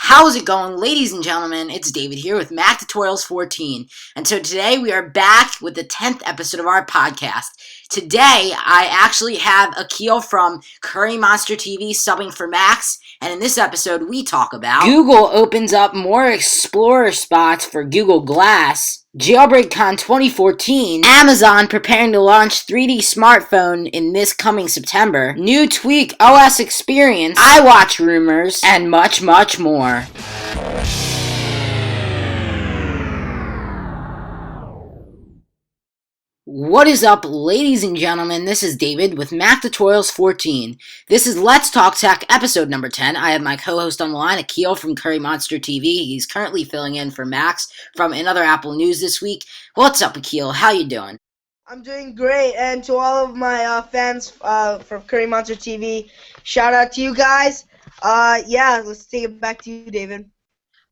How's it going, ladies and gentlemen? It's David here with Mac Tutorials 14. And so today we are back with the 10th episode of our podcast. Today I actually have Akhil from CurryMonsterTV subbing for Max. And in this episode we talk about Google opens up more Explorer spots for Google Glass, JailbreakCon 2014, Amazon preparing to launch 3D smartphone in this coming September, new Tweak OS experience, iWatch rumors, and much, much more. What is up, ladies and gentlemen? This is David with Mac Tutorials 14. This is Let's Talk Tech episode number 10. I have my co-host on the line, Akhil from CurryMonsterTV. He's currently filling in for Max from another Apple News this week. What's up, Akhil? How you doing? I'm doing great, and to all of my fans from CurryMonsterTV, shout out to you guys. Let's take it back to you, David.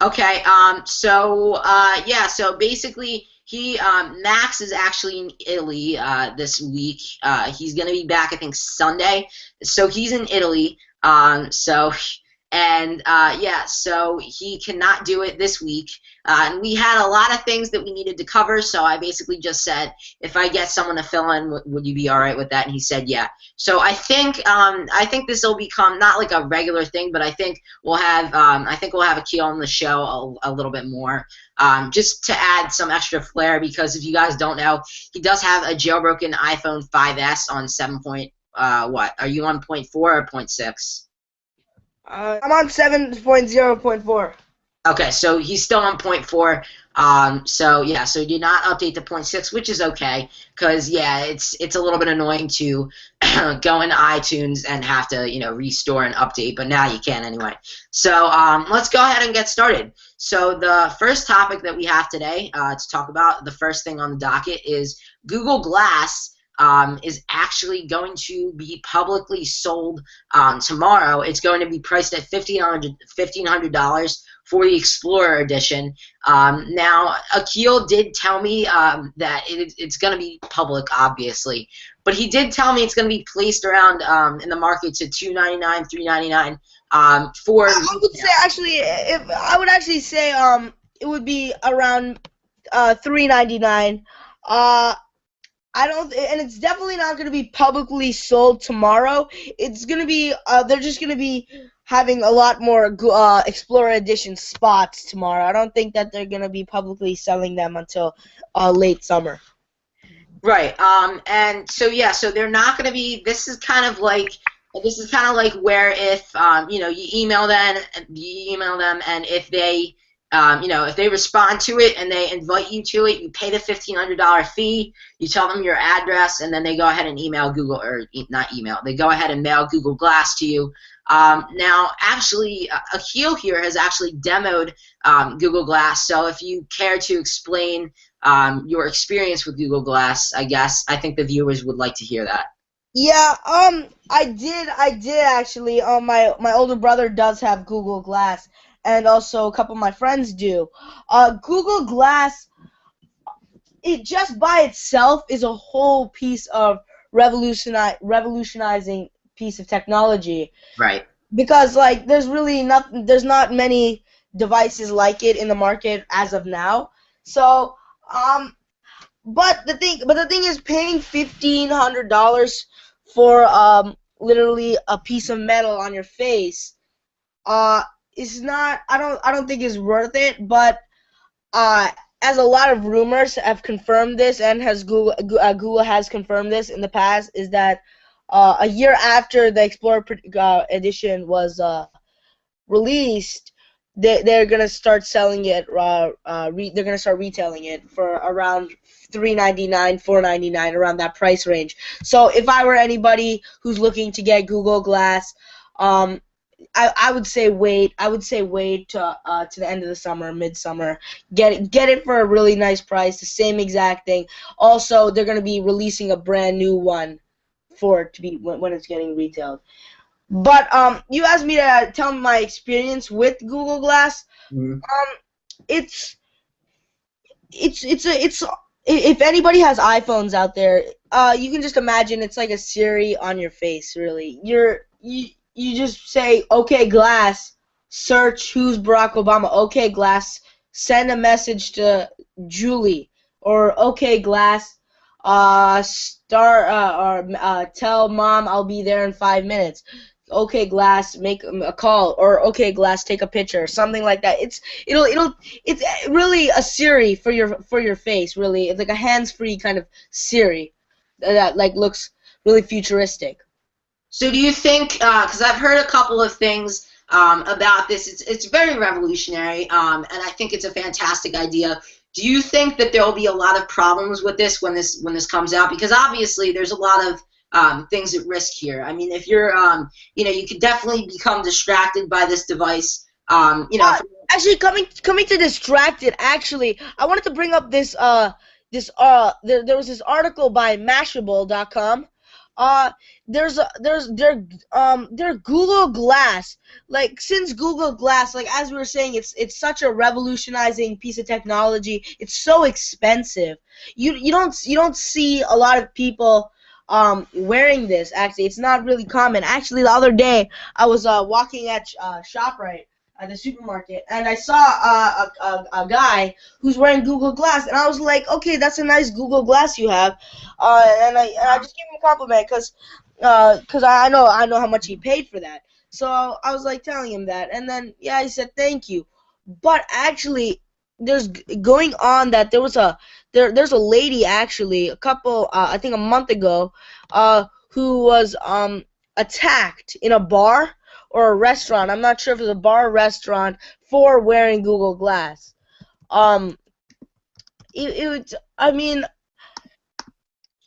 Okay, so basically Max is actually in Italy this week. He's going to be back, I think, Sunday. So he's in Italy. So he cannot do it this week. And we had a lot of things that we needed to cover, so I basically just said, if I get someone to fill in, would you be all right with that? And he said, yeah. So I think this will become not like a regular thing, but I think we'll have Akhil on the show a little bit more, just to add some extra flair. Because if you guys don't know, he does have a jailbroken iPhone 5S on 7. What? Are you on 0.4 or 0.6? I'm on 7.0.4. Okay, so he's still on 0.4. So do not update to 0.6, which is okay, because it's a little bit annoying to go into iTunes and have to restore and update, but now you can anyway. So let's go ahead and get started. So the first topic that we have today to talk about, the first thing on the docket, is Google Glass. Is actually going to be publicly sold tomorrow. It's going to be priced at $1,500 for the Explorer edition. Now, Akhil did tell me that it's going to be public, obviously, but he did tell me it's going to be placed around in the market to $299, $399 for. I would actually say it would be around $399. And it's definitely not going to be publicly sold tomorrow. It's going to be, they're just going to be having a lot more Explorer Edition spots tomorrow. I don't think that they're going to be publicly selling them until late summer. Right. And so they're not going to be. This is kind of like where if you email them, and if they if they respond to it and they invite you to it, you pay the $1,500 fee, you tell them your address, and then they go ahead and email Google, or not email, they go ahead and mail Google Glass to you. Now, actually, Akhil here has actually demoed Google Glass, so if you care to explain your experience with Google Glass, I think the viewers would like to hear that. Yeah, I did actually. My older brother does have Google Glass, and also a couple of my friends do. Google Glass, it just by itself is a whole piece of revolutionizing piece of technology. Right. Because there's not many devices like it in the market as of now. So but the thing is, paying $1,500 for literally a piece of metal on your face is not, I don't think is worth it. But as a lot of rumors have confirmed this, and Google has confirmed this in the past, is that a year after the Explorer edition was released, they're gonna start selling it. They're gonna start retailing it for around $399, $499, around that price range. So if I were anybody who's looking to get Google Glass, I would say wait. I would say wait to the end of the summer, midsummer. Get it for a really nice price, the same exact thing. Also, they're gonna be releasing a brand new one for it to be when it's getting retailed. But you asked me to tell my experience with Google Glass. Mm-hmm. If anybody has iPhones out there, you can just imagine it's like a Siri on your face. Really, you just say, "Okay, Glass, search who's Barack Obama. Okay, Glass, send a message to Julie. Or okay, Glass, tell mom I'll be there in 5 minutes. Okay, Glass, make a call. Or okay, Glass, take a picture. Something like that. It's really a Siri for your face. Really, it's like a hands-free kind of Siri that like looks really futuristic. So do you think, because I've heard a couple of things about this, it's very revolutionary, and I think it's a fantastic idea. Do you think that there will be a lot of problems with this when this comes out? Because obviously there's a lot of things at risk here. I mean, if you're, you could definitely become distracted by this device. Actually, coming to distracted. Actually, I wanted to bring up this there was this article by Mashable.com. Their Google Glass, like since Google Glass, like as we were saying, it's such a revolutionizing piece of technology. It's so expensive. You don't see a lot of people wearing this. Actually, it's not really common. Actually, the other day I was walking at ShopRite at the supermarket, and I saw a guy who's wearing Google Glass, and I was like, okay, that's a nice Google Glass you have, and I just gave him a compliment because I know how much he paid for that. So I was like telling him that, and then yeah, he said thank you, but actually there's going on that there's a lady actually I think a month ago who was attacked in a bar or a restaurant. I'm not sure if it was a bar or restaurant for wearing Google Glass. I mean,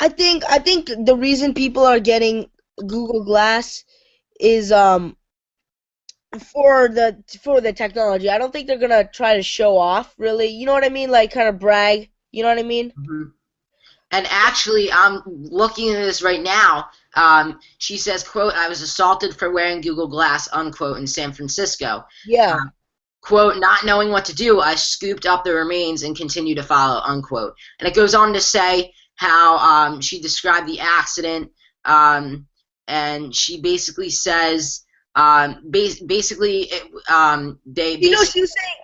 I think the reason people are getting Google Glass is for the technology. I don't think they're gonna try to show off, really. You know what I mean? Like kind of brag. You know what I mean? Mm-hmm. And actually, I'm looking at this right now. She says, quote, I was assaulted for wearing Google Glass, unquote, in San Francisco. Yeah. Quote, not knowing what to do, I scooped up the remains and continued to follow, unquote. And it goes on to say how she described the accident, and she basically says, basically, they. You know,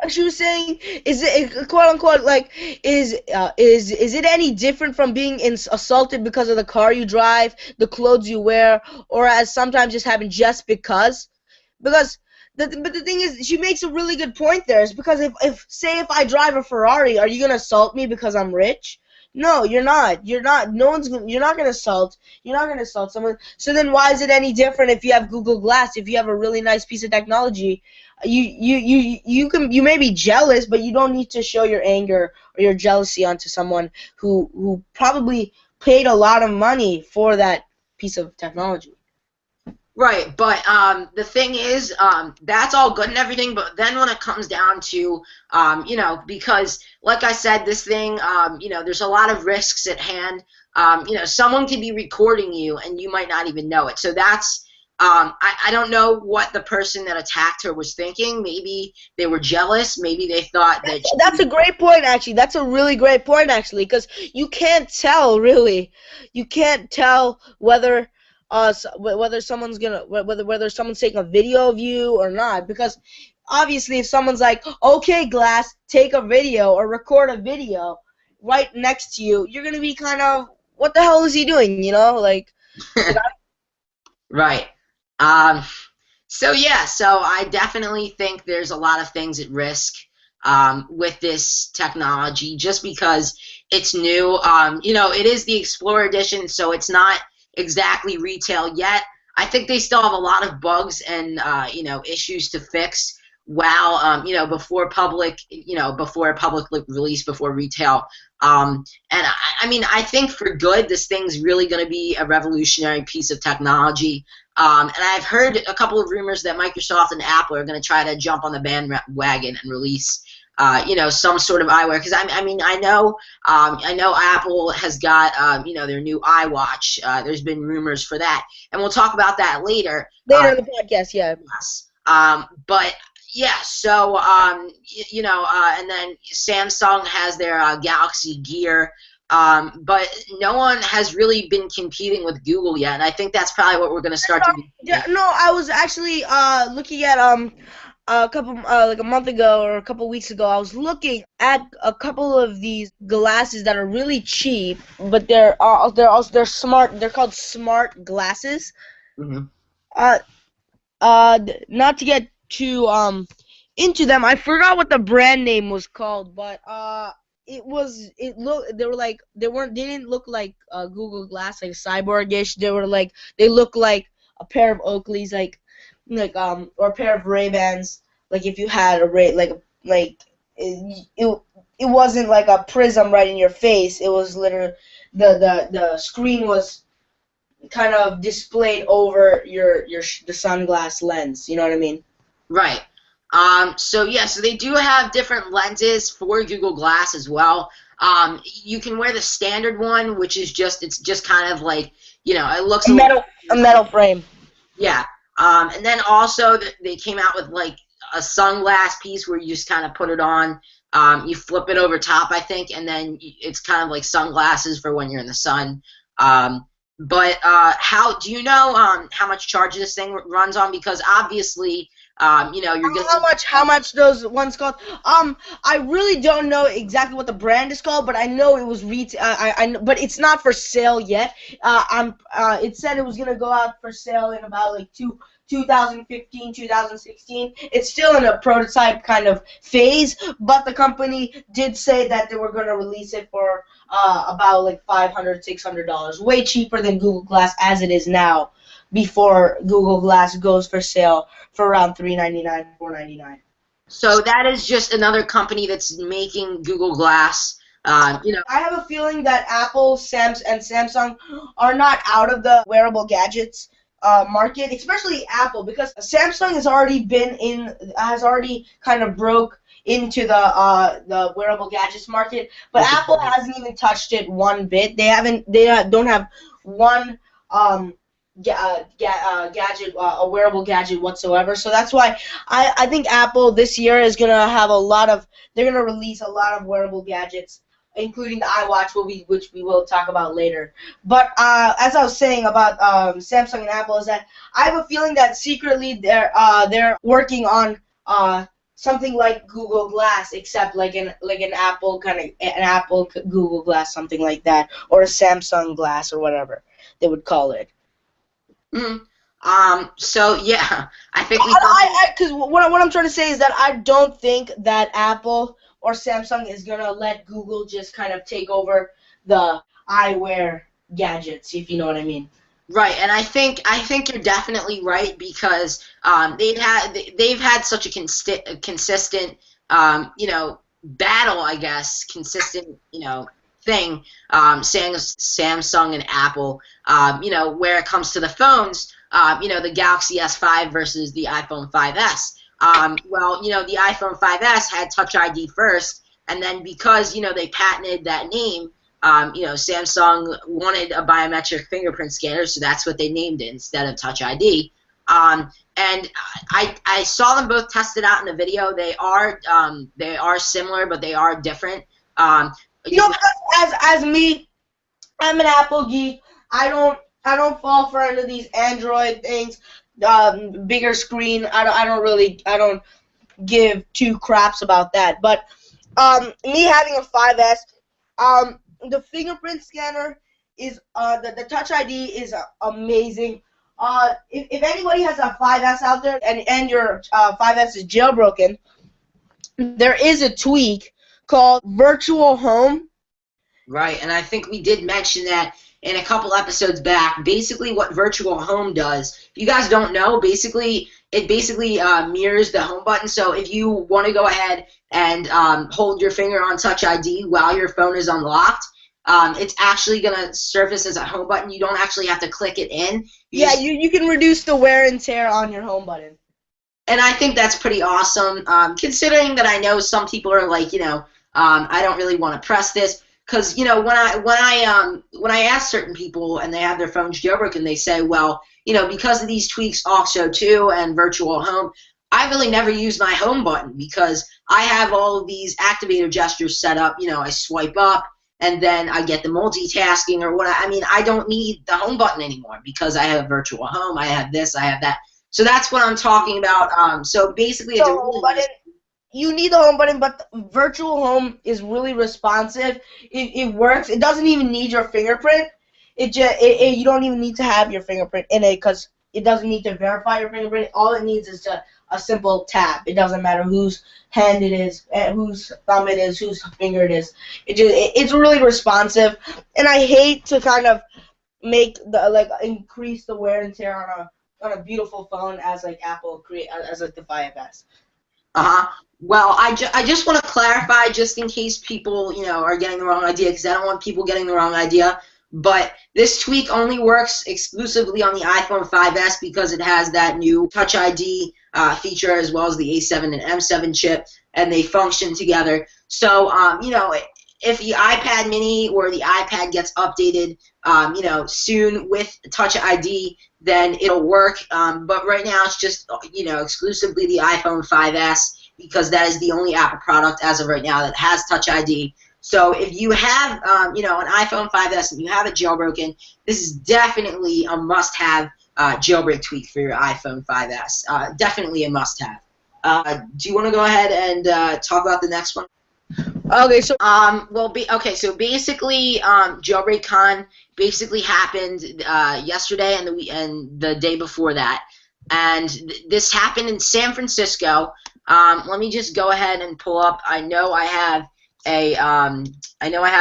she was saying, is it quote unquote like is it any different from being assaulted because of the car you drive, the clothes you wear, or as sometimes just happen just because? But the thing is, she makes a really good point there. Is because if I drive a Ferrari, are you gonna assault me because I'm rich? No, you're not. You're not. You're not gonna assault. You're not gonna assault someone. So then, why is it any different if you have Google Glass? If you have a really nice piece of technology, you may be jealous, but you don't need to show your anger or your jealousy onto someone who probably paid a lot of money for that piece of technology. Right, but the thing is, that's all good and everything, but then when it comes down to, because, like I said, this thing, there's a lot of risks at hand. Someone could be recording you, and you might not even know it. So that's, I don't know what the person that attacked her was thinking. Maybe they were jealous. Maybe they thought that... That's a great point, actually. That's a really great point, actually, because you can't tell, really. You can't tell whether someone's taking a video of you or not, because obviously if someone's like, okay, Glass, take a video or record a video right next to you, you're gonna be kind of, what the hell is he doing, like Right. So I definitely think there's a lot of things at risk with this technology, just because it's new. It is the Explorer Edition, so it's not exactly retail yet. I think they still have a lot of bugs and issues to fix while before public release, before retail. And I think for good, this thing's really going to be a revolutionary piece of technology. And I've heard a couple of rumors that Microsoft and Apple are going to try to jump on the bandwagon and release some sort of eyewear, because I know Apple has got their new iWatch. There's been rumors for that, and we'll talk about that later. Later in the podcast, yeah. Yes. But yeah, so and then Samsung has their Galaxy Gear, but no one has really been competing with Google yet, and I think that's probably what we're going to start to do. Yeah, no, I was actually looking at like a month ago or a couple weeks ago, I was looking at a couple of these glasses that are really cheap, but they're smart. They're called smart glasses. Hmm. Uh, Not to get too into them. I forgot what the brand name was called, but they didn't look like Google Glass, like cyborgish. They look like a pair of Oakleys, or a pair of Ray-Bans. Like if you had a Ray, it wasn't like a prism right in your face. It was literally the screen was kind of displayed over the sunglass lens. You know what I mean? Right. So yeah, so they do have different lenses for Google Glass as well. You can wear the standard one, which is it's just kind of like, it looks A a little, metal frame. yeah. And then also they came out with like a sunglass piece where you just kind of put it on. You flip it over top, I think, and then it's kind of like sunglasses for when you're in the sun. But how do you know how much charge this thing runs on? Because obviously, you're gonna. How much those ones cost? I really don't know exactly what the brand is called, but I know it was retail. But it's not for sale yet. It said it was gonna go out for sale in about like 2015, 2016. It's still in a prototype kind of phase, but the company did say that they were gonna release it for about like $500, $600, way cheaper than Google Glass as it is now. Before Google Glass goes for sale for around $399, $499. So that is just another company that's making Google Glass. I have a feeling that Apple, and Samsung are not out of the wearable gadgets market, especially Apple, because Samsung has already kind of broke into the wearable gadgets market, but Apple hasn't even touched it one bit. They don't have one gadget, a wearable gadget whatsoever. So that's why I think Apple this year is gonna have they're gonna release a lot of wearable gadgets, including the iWatch, which we will talk about later. But as I was saying about Samsung and Apple, is that I have a feeling that secretly they're working on something like Google Glass, except like an Apple Google Glass, something like that, or a Samsung Glass or whatever they would call it. So yeah, I think because what I'm trying to say is that I don't think that Apple or Samsung is gonna let Google just kind of take over the eyewear gadgets, if you know what I mean. Right, and I think you're definitely right because they've had such a consistent battle, I guess, consistent thing, saying Samsung and Apple, where it comes to the phones, the Galaxy S5 versus the iPhone 5S. The iPhone 5S had Touch ID first, and then because, they patented that name, Samsung wanted a biometric fingerprint scanner, so that's what they named it instead of Touch ID. And I saw them both tested out in a video. They are similar, but they are different. As me, I'm an Apple geek. I don't fall for any of these Android things. Bigger screen. I don't give two craps about that. But me having a 5S, the fingerprint scanner is the Touch ID is amazing. If anybody has a 5S out there and your 5S is jailbroken, there is a tweak called Virtual Home. Right, and I think we did mention that in a couple episodes back. Basically, what Virtual Home does, if you guys don't know, it mirrors the home button. So if you want to go ahead and hold your finger on Touch ID while your phone is unlocked, it's actually going to surface as a home button. You don't actually have to click it in. You can reduce the wear and tear on your home button. And I think that's pretty awesome, considering that I know some people are like, I don't really want to press this. Because when I ask certain people and they have their phones jailbroken, they say, well, because of these tweaks, OXO 2 and Virtual Home, I really never use my home button because I have all of these activator gestures set up. I swipe up and then I get the multitasking or what. I mean, I don't need the home button anymore because I have Virtual Home. I have this. I have that. So that's what I'm talking about. So basically, The it's a home really button. nice. You need the home button, but the virtual home is really responsive. It works. It doesn't even need your fingerprint. You don't even need to have your fingerprint in it because it doesn't need to verify your fingerprint. All it needs is a simple tap. It doesn't matter whose hand it is, whose thumb it is, whose finger it is. It's really responsive, and I hate to kind of make the increase the wear and tear on a beautiful phone as like Apple create as like the 5S. Uh-huh. Well, I just want to clarify, just in case people, are getting the wrong idea, because I don't want people getting the wrong idea. But this tweak only works exclusively on the iPhone 5S because it has that new Touch ID feature as well as the A7 and M7 chip, and they function together. So, if the iPad Mini or the iPad gets updated, soon with Touch ID, then it'll work. But right now it's just, exclusively the iPhone 5S because that is the only Apple product as of right now that has Touch ID. So if you have, an iPhone 5S and you have it jailbroken, this is definitely a must-have jailbreak tweak for your iPhone 5S. Definitely a must-have. Do you want to go ahead and talk about the next one? Okay, so So basically, Jailbreak Con basically happened yesterday and the day before that, and this happened in San Francisco. Let me just go ahead and pull up. I know I have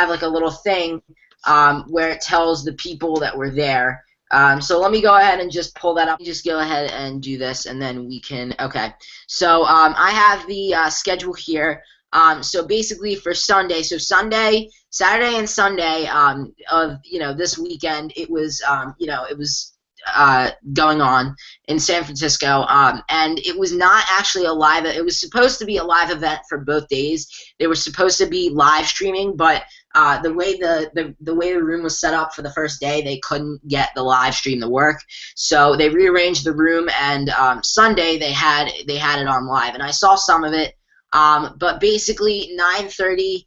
like a little thing where it tells the people that were there. So let me go ahead and just pull that up. Just go ahead and do this, and then we can. Okay. So I have the schedule here. So basically for Sunday, Saturday and Sunday of this weekend, it was going on in San Francisco, and it was not actually a live. It was supposed to be a live event for both days. They were supposed to be live streaming, but the way the way the room was set up for the first day, they couldn't get the live stream to work. So they rearranged the room, and Sunday they had it on live, and I saw some of it. But basically 9:30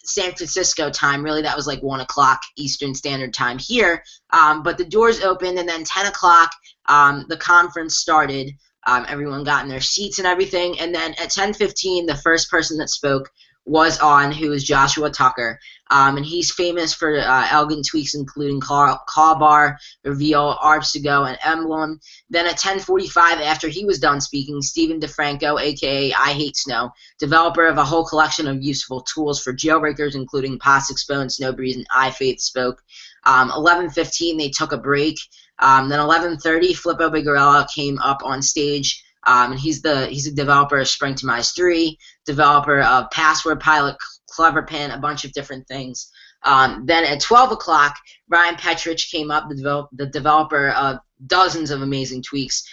San Francisco time, really that was like 1 o'clock Eastern Standard Time here, but the doors opened, and then 10 o'clock the conference started. Everyone got in their seats and everything, and then at 10:15 the first person that spoke was on, who is Joshua Tucker, and he's famous for elegant tweaks including Call Bar, Reveal, Arpsigo, and Emblem. Then at 10:45, after he was done speaking, Stephen DeFranco, aka I Hate Snow, developer of a whole collection of useful tools for jailbreakers including POSIX, Snowbreeze, and iFaith, spoke. 11:15 they took a break. Then 11:30 Flippo Bigorella came up on stage. And he's a developer of Springtomize 3, developer of Password Pilot, CleverPin, a bunch of different things. Then at 12 o'clock, Ryan Petrich came up, the developer of dozens of amazing tweaks,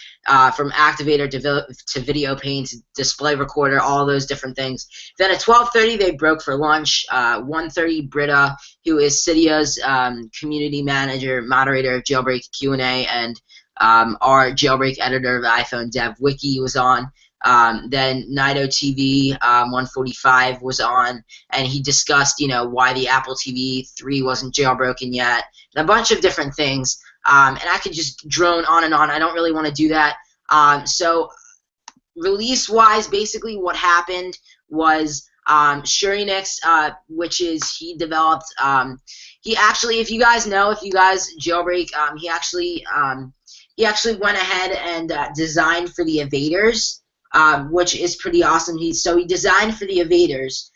from Activator to Video Paint to Display Recorder, all those different things. Then at 12:30, they broke for lunch. 1:30, Britta, who is Cydia's community manager, moderator of Jailbreak Q&A, and our jailbreak editor of iPhone Dev Wiki, was on. Then Nido TV 145 was on, and he discussed, why the Apple TV 3 wasn't jailbroken yet, and a bunch of different things. And I could just drone on and on. I don't really want to do that. So release-wise, basically what happened was Shurinix, which is he developed. He actually, if you guys jailbreak, he actually went ahead and designed for the evaders, which is pretty awesome. He designed for the evaders.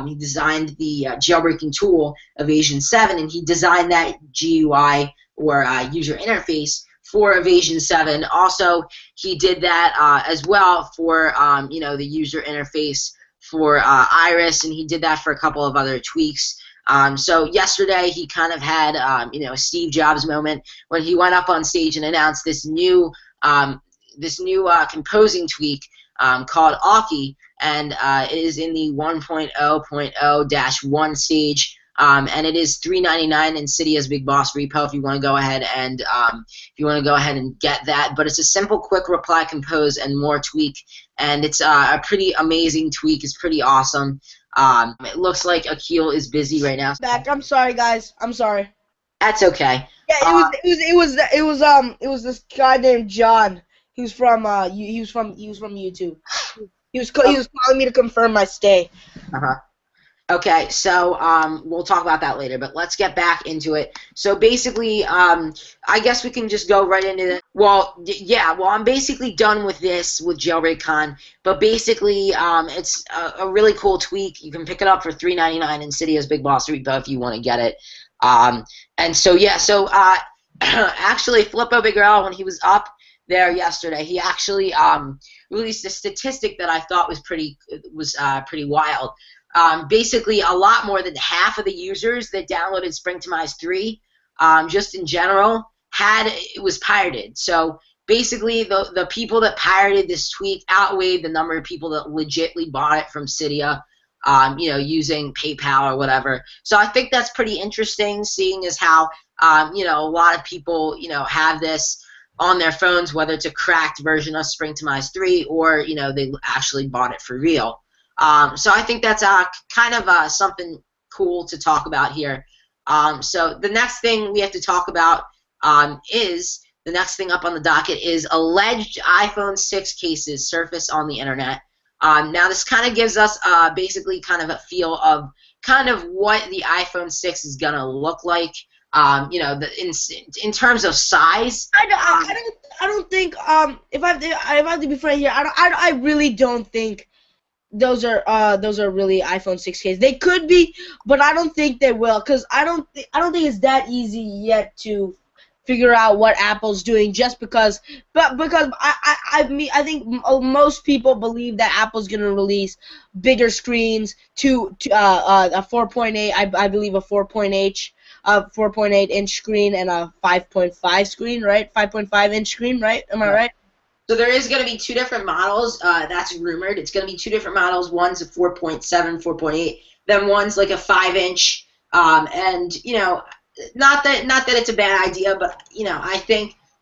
He designed the jailbreaking tool, Evasion 7, and he designed that GUI, or user interface, for Evasion 7. Also, he did that as well for the user interface for Iris, and he did that for a couple of other tweaks. So yesterday he kind of had a Steve Jobs moment when he went up on stage and announced this new composing tweak called Akhil, and it is in the 1.0.0-1 stage. And it is $3.99 in Cydia's Big Boss repo if you want to go ahead and get that. But it's a simple, quick reply compose and more tweak, and it's a pretty amazing tweak. It's pretty awesome. It looks like Akhil is busy right now. Back. I'm sorry, guys. I'm sorry. That's okay. Yeah, it was this guy named John. He was from he was from YouTube. He was calling me to confirm my stay. Uh-huh. Okay, so we'll talk about that later, but let's get back into it. So basically, I guess we can just go right into it. Well, yeah, well, I'm basically done with this with Jailbreak Con, but basically, it's a really cool tweak. You can pick it up for $3.99 in Cydia's Big Boss Repo if you want to get it. And so yeah, so actually, Flippo Big Girl, when he was up there yesterday, he actually released a statistic that I thought was pretty wild. Basically, a lot more than half of the users that downloaded Springtomize 3, just in general, it was pirated. So basically, the people that pirated this tweak outweighed the number of people that legitly bought it from Cydia, using PayPal or whatever. So I think that's pretty interesting, seeing as how, a lot of people, have this on their phones, whether it's a cracked version of Springtomize 3 or, they actually bought it for real. So I think that's kind of something cool to talk about here. So the next thing we have to talk about is the next thing up on the docket is alleged iPhone 6 cases surface on the internet. Now this kind of gives us basically kind of a feel of kind of what the iPhone 6 is gonna look like. In terms of size. I don't think if I have to be frank here, I really don't think those are really iPhone 6 cases. They could be, but I don't think they will, because I don't think it's that easy yet to figure out what Apple's doing, just because I think most people believe that Apple's going to release bigger screens to a 4.8, I believe a 4.8 inch screen and a 5.5 screen, right? 5.5 inch screen, right? Am I right? So there is going to be two different models. That's rumored. It's going to be two different models. One's a 4.7, 4.8. Then one's like a 5-inch. And not that it's a bad idea, but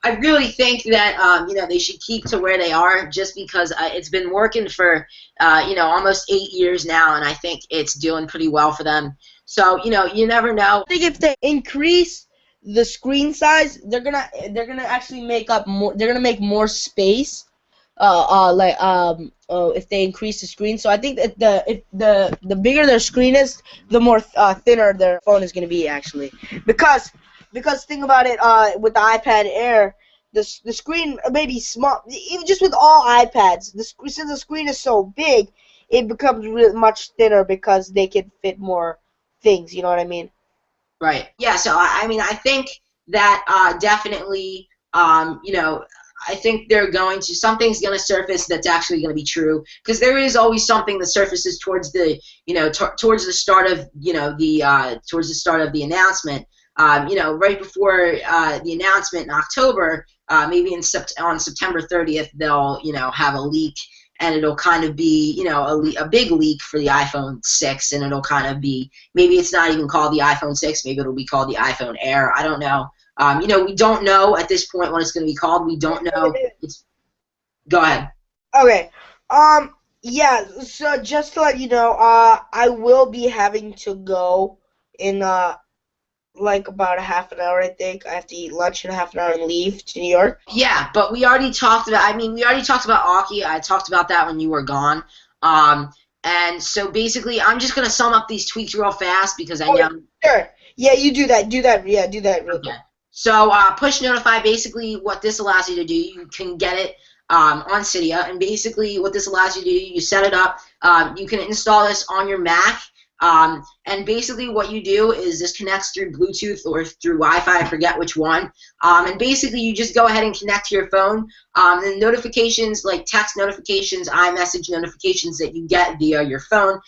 I really think that they should keep to where they are, just because it's been working for almost 8 years now, and I think it's doing pretty well for them. So you never know. I think if they increase the screen size, they're gonna actually make up more. They're gonna make more space. If they increase the screen, so I think that if the bigger their screen is, the more thinner their phone is gonna be, actually. Because think about it. With the iPad Air, the screen may be small. Even just with all iPads, since the screen is so big, it becomes much thinner because they can fit more things. You know what I mean? Right. Yeah. So I think that definitely, I think something's going to surface that's actually going to be true, because there is always something that surfaces towards the towards the start of towards the start of the announcement. Right before the announcement in October, maybe on September 30th, they'll have a leak. And it'll kind of be, a big leak for the iPhone 6, and it'll kind of be, maybe it's not even called the iPhone 6, maybe it'll be called the iPhone Air. I don't know. We don't know at this point what it's going to be called. We don't know. Go ahead. Okay. Yeah. So just to let you know, I will be having to go in like about a half an hour, I think. I have to eat lunch in a half an hour and leave to New York. Yeah, but we already talked about, Akhil. I talked about that when you were gone. And so basically, I'm just going to sum up these tweaks real fast, because I know. Sure. Yeah, you do that. Do that real quick. So push notify, basically what this allows you to do, you can get it on Cydia, and basically what this allows you to do, you set it up. You can install this on your Mac. And basically what you do is this connects through Bluetooth or through Wi-Fi, I forget which one. And basically you just go ahead and connect to your phone. And notifications, like text notifications, iMessage notifications that you get via your phone,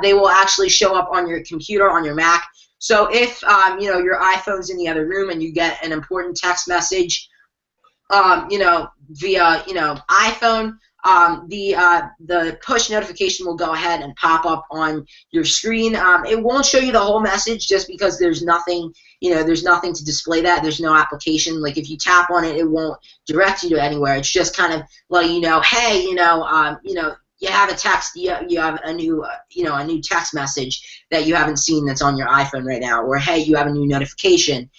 they will actually show up on your computer, on your Mac. So if your iPhone's in the other room and you get an important text message, via iPhone, the push notification will go ahead and pop up on your screen. It won't show you the whole message, just because there's nothing, there's nothing to display that. There's no application. Like if you tap on it, it won't direct you to anywhere. It's just kind of letting you know, hey, you have a text, you have a new a new text message that you haven't seen that's on your iPhone right now, or hey, you have a new notification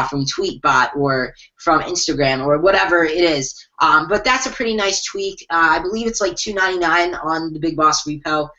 from Tweetbot or from Instagram or whatever it is. But that's a pretty nice tweak. I believe it's like $2.99 on the Big Boss repo.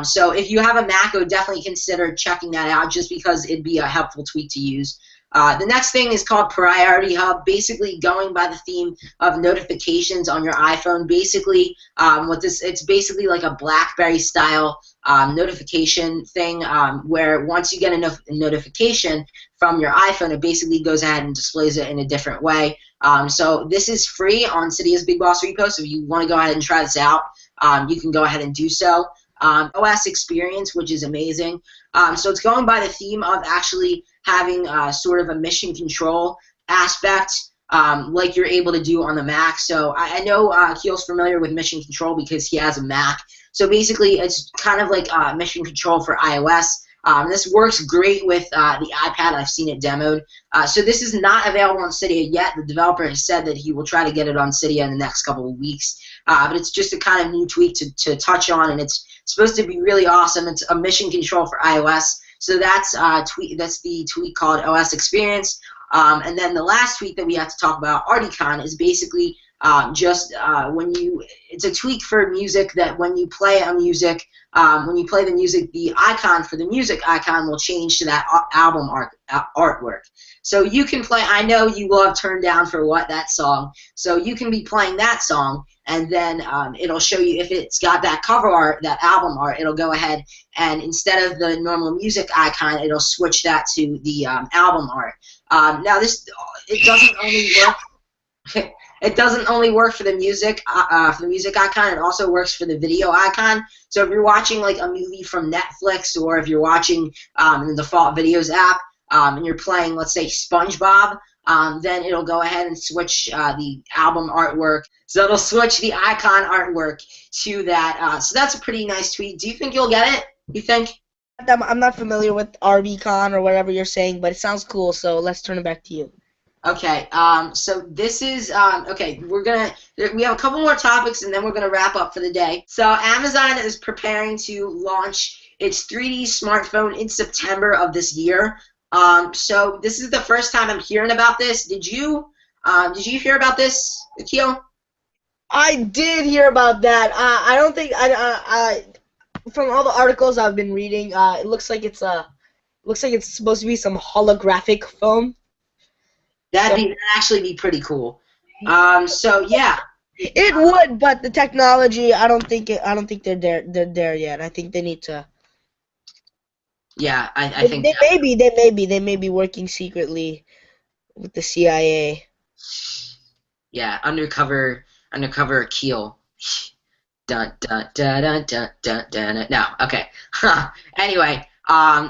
So if you have a Mac, I would definitely consider checking that out just because it'd be a helpful tweak to use. The next thing is called Priority Hub, basically going by the theme of notifications on your iPhone. Basically, it's basically like a BlackBerry style notification thing where once you get a notification from your iPhone, it basically goes ahead and displays it in a different way. So this is free on Cydia's Big Boss repo, so if you want to go ahead and try this out, you can go ahead and do so. OS experience, which is amazing. So it's going by the theme of actually having sort of a mission control aspect like you're able to do on the Mac. So I know Akhil's familiar with mission control because he has a Mac. So basically it's kind of like mission control for iOS. This works great with the iPad. I've seen it demoed. So this is not available on Cydia yet. The developer has said that he will try to get it on Cydia in the next couple of weeks. But it's just a kind of new tweak to touch on, and it's supposed to be really awesome. It's a mission control for iOS. So that's the tweak called OS Experience. And then the last tweak that we have to talk about, Articon, is basically it's a tweak for music that when you play the music, the icon for the music icon will change to that album artwork. So you can play, I know you will have turned down for that song, so you can be playing that song, and then it'll show you if it's got that cover art, that album art, it'll go ahead and instead of the normal music icon, it'll switch that to the album art. Now it doesn't only work. It doesn't only work for the music icon. It also works for the video icon. So if you're watching like a movie from Netflix, or if you're watching the default videos app, and you're playing, let's say, SpongeBob, then it'll go ahead and switch the album artwork. So it'll switch the icon artwork to that. So that's a pretty nice tweak. Do you think you'll get it? You think? I'm not familiar with RBCon or whatever you're saying, but it sounds cool. So let's turn it back to you. Okay, so this is, okay, we have a couple more topics and then we're going to wrap up for the day. So Amazon is preparing to launch its 3D smartphone in September of this year. So this is the first time I'm hearing about this. Did you hear about this, Akhil? I did hear about that. I don't think, from all the articles I've been reading, it looks like it's supposed to be some holographic phone. That'd actually be pretty cool. So yeah, it would, but the technology, I don't think they're there yet. I think they need to. Yeah, I think they may be working secretly with the CIA. Yeah, undercover Akhil. Dun dun dun dun dun dun dun. No, okay. Anyway,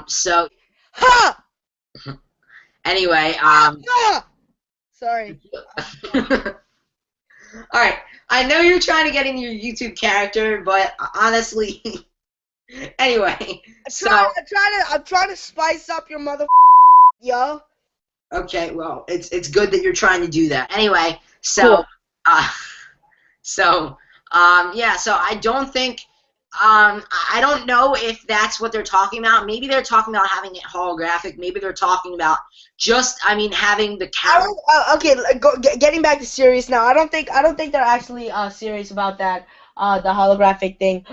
so. Ha! Anyway, Sorry. Alright, I know you're trying to get in your YouTube character, but honestly, anyway, I'm trying to spice up your mother, yo. Okay, well, it's good that you're trying to do that. Anyway, so, cool. Yeah, so I don't think, I don't know if that's what they're talking about. Maybe they're talking about having it holographic. Maybe they're talking about just, having the camera. Okay, getting back to serious now. I don't think they're actually serious about that, the holographic thing.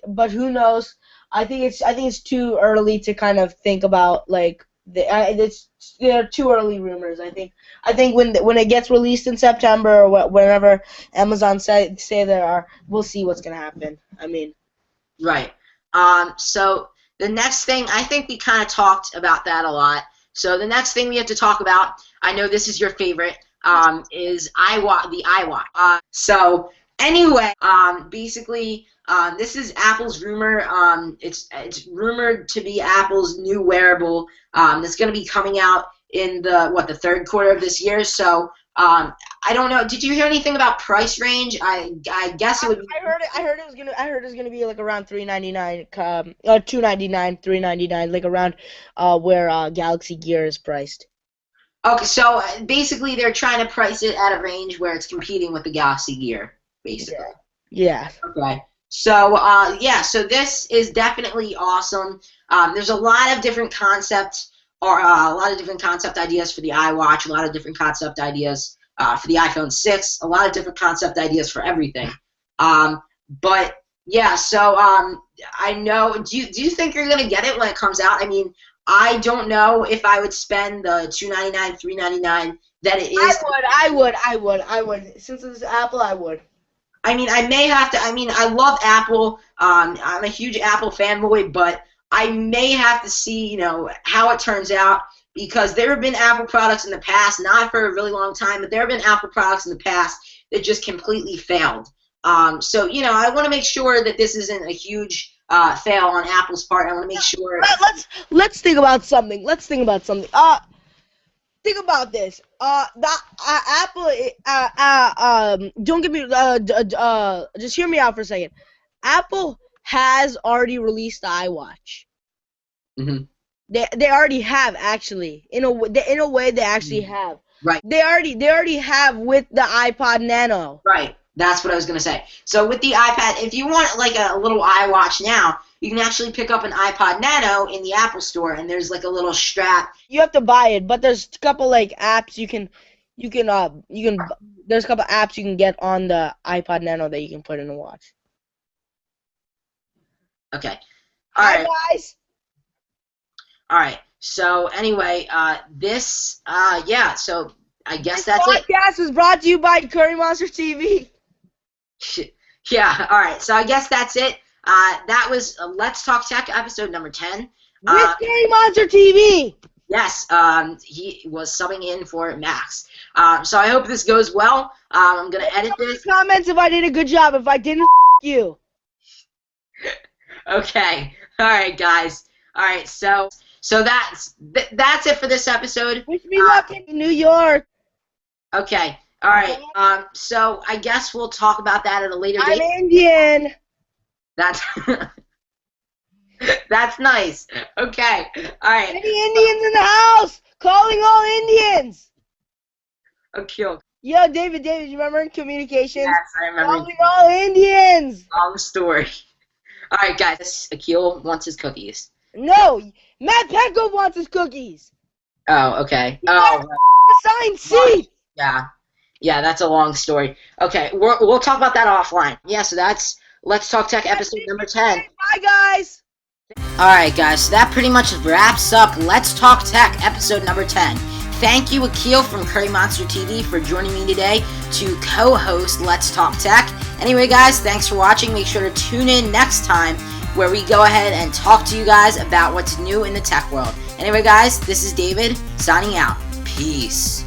But who knows? I think it's too early to kind of think about like they're too early rumors. I think when it gets released in September or whenever Amazon say there are, we'll see what's gonna happen. Right. So the next thing, I think we kind of talked about that a lot. So the next thing we have to talk about, I know this is your favorite, is the iWatch. So anyway, basically, this is Apple's rumor. It's rumored to be Apple's new wearable that's going to be coming out in the third quarter of this year. So I don't know. Did you hear anything about price range? I guess it would be. I heard it was gonna be like around $399, $299, $399, like around where Galaxy Gear is priced. Okay, so basically they're trying to price it at a range where it's competing with the Galaxy Gear, basically. Yeah. Okay. So yeah, so this is definitely awesome. There's a lot of different concepts, or a lot of different concept ideas for the iWatch, a lot of different concept ideas for the iPhone 6, a lot of different concept ideas for everything. But yeah, so I know. Do you think you're gonna get it when it comes out? I mean, I don't know if I would spend the $2.99, $3.99 that it is. I would. Since it's Apple, I would. I mean, I may have to. I mean, I love Apple. I'm a huge Apple fanboy, but I may have to see, how it turns out, because there have been Apple products in the past, not for a really long time, but there have been Apple products in the past that just completely failed. So, I want to make sure that this isn't a huge fail on Apple's part. I want to make sure. Let's think about something. Think about this. Apple. Don't give me. Just hear me out for a second. Apple has already released the iWatch. Mm-hmm. They already have, actually. In a way, they actually have. Right. They already have with the iPod Nano. Right. That's what I was gonna say. So with the iPad, if you want like a little iWatch now, you can actually pick up an iPod Nano in the Apple Store, and there's like a little strap. You have to buy it, but there's a couple like apps you can. There's a couple apps you can get on the iPod Nano that you can put in the watch. Okay. Hi guys. All right. So anyway, yeah. So I guess that's it. This podcast was brought to you by CurryMonsterTV. Yeah. All right. So I guess that's it. That was Let's Talk Tech episode number 10. With CurryMonsterTV. Yes. He was subbing in for Max. So I hope this goes well. I'm gonna edit this. Comments if I did a good job. If I didn't, you. Okay. All right, guys. All right. So that's it for this episode. Wish me luck in New York. Okay. All right. So I guess we'll talk about that at a later date. I'm Indian. That's that's nice. Okay. All right. Any Indians in the house? Calling all Indians. Akhil. Yo, David, you remember in communications? Yes, I remember. Calling all Indians. Long story. All right, guys. Akhil wants his cookies. No, Matt Petco wants his cookies. Oh, okay. Assigned seat. Yeah, that's a long story. Okay, we'll talk about that offline. Yeah, so that's Let's Talk Tech episode number 10. Bye, guys. Alright, guys, so that pretty much wraps up Let's Talk Tech episode number 10. Thank you, Akhil from CurryMonsterTV, for joining me today to co-host Let's Talk Tech. Anyway, guys, thanks for watching. Make sure to tune in next time, where we go ahead and talk to you guys about what's new in the tech world. Anyway, guys, this is David, signing out. Peace.